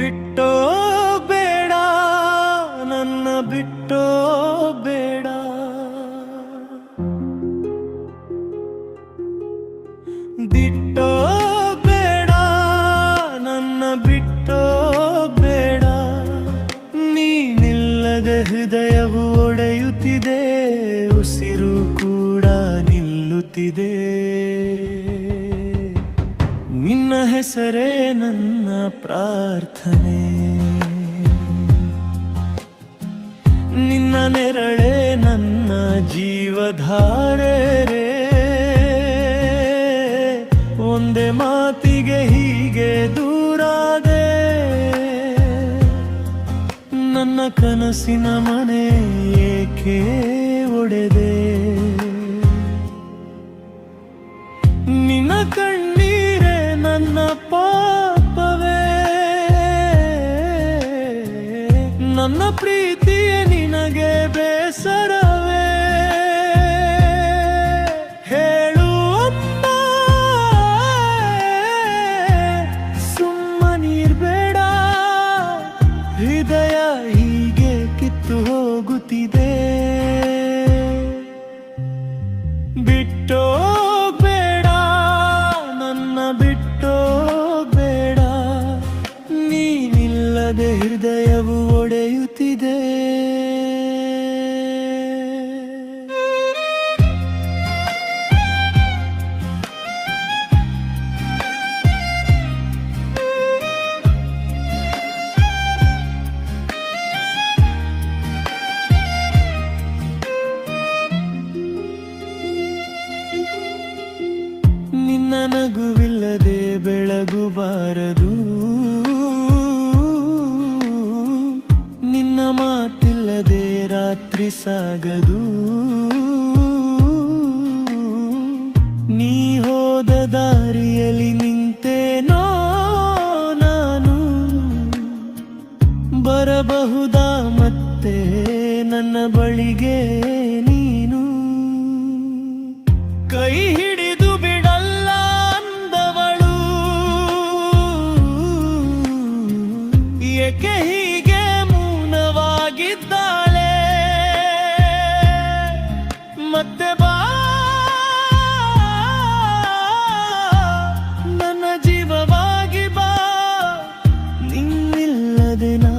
ಬಿಟ್ಟೋ ಬೇಡ, ನನ್ನ ಬಿಟ್ಟೋ ಬೇಡ. ಬಿಟ್ಟೋ ಬೇಡ, ನನ್ನ ಬಿಟ್ಟೋ ಬೇಡ. ನೀನಿಲ್ಲದೆ ಹೃದಯವು ಒಡೆಯುತ್ತಿದೆ, ಉಸಿರು ಕೂಡ ನಿಲ್ಲುತ್ತಿದೆ. ನಿನ್ನ ಹೆಸರೇ ನನ್ನ ಪ್ರಾರ್ಥನೆ, ನಿನ್ನ ನೆರಳೇ ನನ್ನ ಜೀವಧಾರೆ. ಒಂದೇ ಮಾತಿಗೆ ಹೀಗೆ ದೂರಾದೆ, ನನ್ನ ಕನಸಿನ ಮನೆ ಏಕೆ ಒಡೆದೆ. ನಿನ್ನ ಕಣ್ಣೀರೇ ನನ್ನ ಪಾಪವೇ, ನನ್ನ ಪ್ರೀತಿಯ ನಿನಗೆ ಬೇಸರವೇ. ಹೇಳು ಅಮ್ಮ, ಸುಮ್ಮನಿರ್ಬೇಡ, ಹೃದಯ ಹೀಗೆ ಕಿತ್ತು ಹೋಗುತ್ತಿದೆ. ಬಿಟ್ಟೋ ಬೇಡ, ನನ್ನ ಬಿಟ್ಟೋ ಬೇಡ. ನೀನಿಲ್ಲದೆ ಹೃದಯವು ಒಡೆಯುತ್ತಿದೆ. ನಿನ್ನ ನಗುವಿಲ್ಲದೆ ಬೆಳಗು ಬಾರದು, ನಿನ್ನ ಮಾತಿಲ್ಲದೆ ರಾತ್ರಿ ಸಾಗದು. ನೀ ಹೋದ ದಾರಿಯಲ್ಲಿ ನಿಂತೇನೋ ನಾನು, ಬರಬಹುದಾ ಮತ್ತೆ ನನ್ನ ಬಳಿಗೆ ನೀನು. ಕೈ ಹಿಡಿದು ಬಿಡಲ್ಲ ಅಂದವಳು, ಏಕೆ ಹೀಗೆ ಮೌನವಾಗಿದ್ದಾಳೆ. ಮತ್ತೆ ಬಾ, ನನ್ನ ಜೀವವಾಗಿ ಬಾ. ನಿನ್ನಿಲ್ಲದೆ ನಾ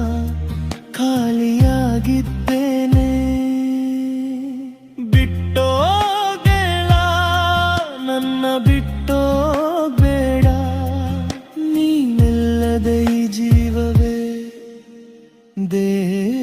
ಖಾಲಿಯಾಗಿದ್ದೇನೆ. ಬಿಟ್ಟೋ ನನ್ನ ಬಿಟ್ಟೋ ಬೇಡ, ನೀನಿಲ್ಲದೆ ಈ ಜೀವವೇ ದೇವರೇ.